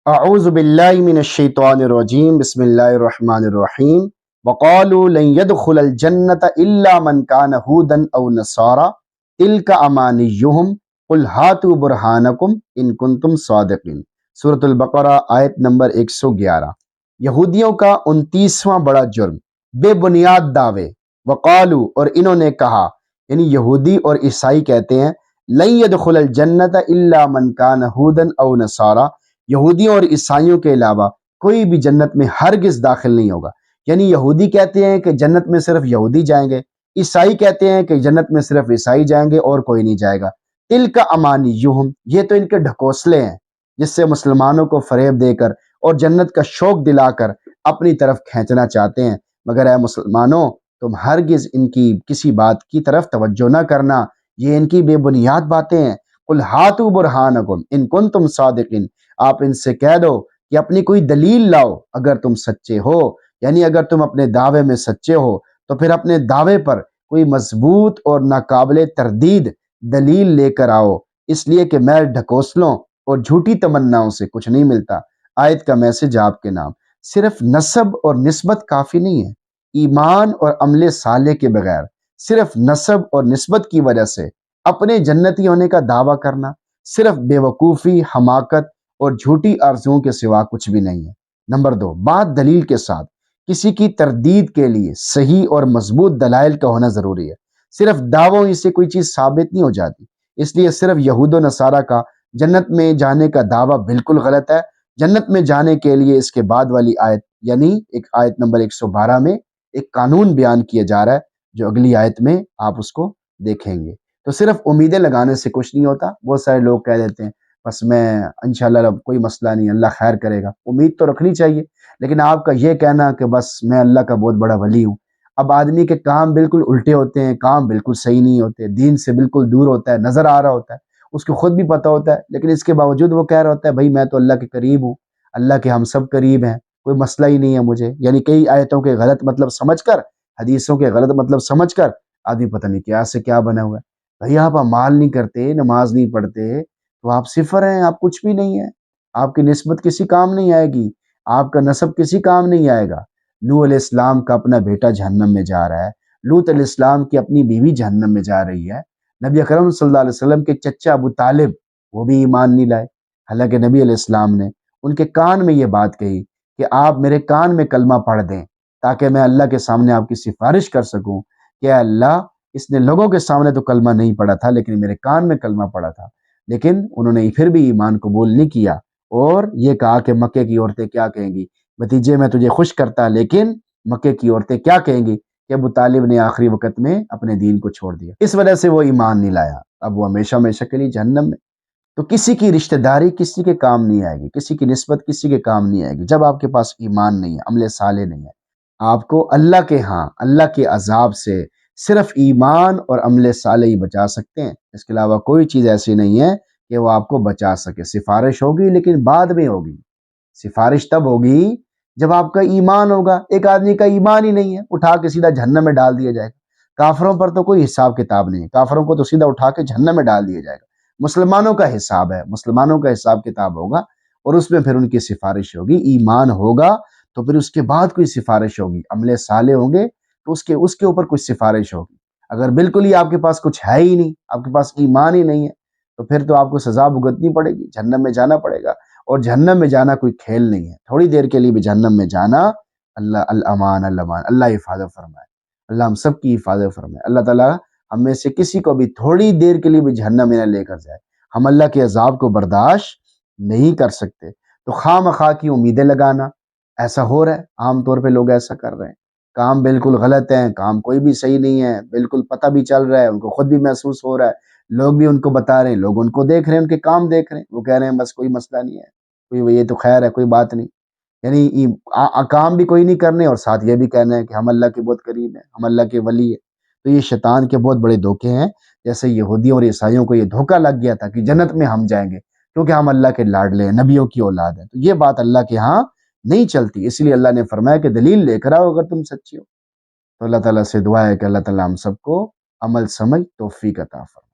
اعوذ باللہ من الشیطان الرجیم بسم اللہ الرحمن الرحیم وقالوا لن يدخل الجنت الا من كان هودا او نصارى تلك امانیہم قل ہاتوا برہانکم ان کنتم صادقین۔ سورۃ البقرہ آیت نمبر 111۔ یہودیوں کا 29واں بڑا جرم، بے بنیاد دعوے۔ وقالوا، اور انہوں نے کہا، یعنی یہودی اور عیسائی کہتے ہیں، لن يدخل الجنت الا من كان هودا او نصارى، یہودیوں اور عیسائیوں کے علاوہ کوئی بھی جنت میں ہرگز داخل نہیں ہوگا۔ یعنی یہودی کہتے ہیں کہ جنت میں صرف یہودی جائیں گے، عیسائی کہتے ہیں کہ جنت میں صرف عیسائی جائیں گے اور کوئی نہیں جائے گا۔ تلک امانیہم، یہ تو ان کے ڈھکوسلے ہیں جس سے مسلمانوں کو فریب دے کر اور جنت کا شوق دلا کر اپنی طرف کھینچنا چاہتے ہیں، مگر اے مسلمانوں تم ہرگز ان کی کسی بات کی طرف توجہ نہ کرنا، یہ ان کی بے بنیاد باتیں ہیں۔ قل ہاتوا برہانکم ان کنتم صادقین، آپ ان سے کہہ دو کہ اپنی کوئی دلیل لاؤ اگر تم سچے ہو، یعنی اگر تم اپنے دعوے میں سچے ہو تو پھر اپنے دعوے پر کوئی مضبوط اور ناقابل تردید دلیل لے کر آؤ، اس لیے کہ میں ڈھکوسلوں اور جھوٹی تمناؤں سے کچھ نہیں ملتا۔ آیت کا میسج آپ کے نام، صرف نسب اور نسبت کافی نہیں ہے، ایمان اور عمل صالح کے بغیر صرف نسب اور نسبت کی وجہ سے اپنے جنتی ہونے کا دعویٰ کرنا صرف بے وقوفی، حماقت اور جھوٹی آرزوؤں کے سوا کچھ بھی نہیں ہے۔ نمبر 2، بات دلیل کے ساتھ، کسی کی تردید کے لیے صحیح اور مضبوط دلائل کا ہونا ضروری ہے، صرف دعووں ہی سے کوئی چیز ثابت نہیں ہو جاتی۔ اس لیے صرف یہود و نصارہ کا جنت میں جانے کا دعویٰ بالکل غلط ہے۔ جنت میں جانے کے لیے اس کے بعد والی آیت، یعنی ایک آیت نمبر 112 میں ایک قانون بیان کیا جا رہا ہے، جو اگلی آیت میں آپ اس کو دیکھیں گے۔ تو صرف امیدیں لگانے سے کچھ نہیں ہوتا۔ بہت سارے لوگ کہہ دیتے ہیں بس میں انشاءاللہ کوئی مسئلہ نہیں، اللہ خیر کرے گا۔ امید تو رکھنی چاہیے، لیکن آپ کا یہ کہنا کہ بس میں اللہ کا بہت بڑا ولی ہوں، اب آدمی کے کام بالکل الٹے ہوتے ہیں، کام بالکل صحیح نہیں ہوتے، دین سے بالکل دور ہوتا ہے، نظر آ رہا ہوتا ہے، اس کو خود بھی پتہ ہوتا ہے، لیکن اس کے باوجود وہ کہہ رہا ہوتا ہے بھائی میں تو اللہ کے قریب ہوں، اللہ کے ہم سب قریب ہیں، کوئی مسئلہ ہی نہیں ہے مجھے۔ یعنی کئی آیتوں کے غلط مطلب سمجھ کر، حدیثوں کے غلط مطلب سمجھ کر آدمی پتہ نہیں کیا سے کیا بنا ہوا ہے۔ بھائی آپ اعمال نہیں کرتے، نماز نہیں پڑھتے تو آپ صفر ہیں، آپ کچھ بھی نہیں ہیں، آپ کی نسبت کسی کام نہیں آئے گی، آپ کا نسب کسی کام نہیں آئے گا۔ نوح علیہ السلام کا اپنا بیٹا جہنم میں جا رہا ہے، لوط علیہ السلام کی اپنی بیوی جہنم میں جا رہی ہے، نبی اکرم صلی اللہ علیہ وسلم کے چچا ابو طالب وہ بھی ایمان نہیں لائے، حالانکہ نبی علیہ السلام نے ان کے کان میں یہ بات کہی کہ آپ میرے کان میں کلمہ پڑھ دیں تاکہ میں اللہ کے سامنے آپ کی سفارش کر سکوں کہ اے اللہ اس نے لوگوں کے سامنے تو کلمہ نہیں پڑھا تھا لیکن میرے کان میں کلمہ پڑھا تھا۔ لیکن انہوں نے پھر بھی ایمان قبول نہیں کیا اور یہ کہا کہ مکے کی عورتیں کیا کہیں گی، بھتیجے میں تجھے خوش کرتا لیکن مکے کی عورتیں کیا کہیں گی کہ ابو طالب نے آخری وقت میں اپنے دین کو چھوڑ دیا، اس وجہ سے وہ ایمان نہیں لایا، اب وہ ہمیشہ ہمیشہ کے لیے جہنم میں۔ تو کسی کی رشتہ داری کسی کے کام نہیں آئے گی، کسی کی نسبت کسی کے کام نہیں آئے گی جب آپ کے پاس ایمان نہیں ہے، عمل صالح نہیں ہے۔ آپ کو اللہ کے ہاں، اللہ کے عذاب سے صرف ایمان اور عمل صالح ہی بچا سکتے ہیں، اس کے علاوہ کوئی چیز ایسی نہیں ہے کہ وہ آپ کو بچا سکے۔ سفارش ہوگی لیکن بعد میں ہوگی، سفارش تب ہوگی جب آپ کا ایمان ہوگا۔ ایک آدمی کا ایمان ہی نہیں ہے، اٹھا کے سیدھا جہنم میں ڈال دیا جائے گا۔ کافروں پر تو کوئی حساب کتاب نہیں ہے، کافروں کو تو سیدھا اٹھا کے جہنم میں ڈال دیا جائے گا۔ مسلمانوں کا حساب ہے، مسلمانوں کا حساب کتاب ہوگا اور اس میں پھر ان کی سفارش ہوگی۔ ایمان ہوگا تو پھر اس کے بعد کوئی سفارش ہوگی، عمل صالح ہوں گے تو اس کے اوپر کچھ سفارش ہوگی۔ اگر بالکل ہی آپ کے پاس کچھ ہے ہی نہیں، آپ کے پاس ایمان ہی نہیں ہے، تو پھر تو آپ کو سزا بھگتنی پڑے گی، جہنم میں جانا پڑے گا۔ اور جہنم میں جانا کوئی کھیل نہیں ہے، تھوڑی دیر کے لیے بھی جہنم میں جانا، اللہ الامان الامان، اللہ حفاظت فرمائے، اللہ ہم سب کی حفاظت فرمائے۔ اللہ تعالیٰ ہم میں سے کسی کو بھی تھوڑی دیر کے لیے بھی جہنم میں نہ لے کر جائے۔ ہم اللہ کے عذاب کو برداشت نہیں کر سکتے، تو خواہ مخواہ کی امیدیں لگانا، ایسا ہو رہا ہے، عام طور پہ لوگ ایسا کر رہے ہیں، کام بالکل غلط ہیں، کام کوئی بھی صحیح نہیں ہے، بالکل پتہ بھی چل رہا ہے، ان کو خود بھی محسوس ہو رہا ہے، لوگ بھی ان کو بتا رہے ہیں، لوگ ان کو دیکھ رہے ہیں، ان کے کام دیکھ رہے ہیں، وہ کہہ رہے ہیں بس کوئی مسئلہ نہیں ہے، کوئی یہ تو خیر ہے، کوئی بات نہیں۔ یعنی کام بھی کوئی نہیں کرنے اور ساتھ یہ بھی کہنا ہے کہ ہم اللہ کے بہت قریب ہیں، ہم اللہ کے ولی ہیں۔ تو یہ شیطان کے بہت بڑے دھوکے ہیں، جیسے یہودیوں اور عیسائیوں کو یہ دھوکہ لگ گیا تھا کہ جنت میں ہم جائیں گے کیونکہ ہم اللہ کے لاڈلے ہیں، نبیوں کی اولاد ہیں۔ تو یہ بات اللہ کے ہاں نہیں چلتی، اس لیے اللہ نے فرمایا کہ دلیل لے کر آؤ اگر تم سچے ہو۔ تو اللہ تعالیٰ سے دعا ہے کہ اللہ تعالیٰ ہم سب کو عمل سمجھ توفیق عطا فرمائے۔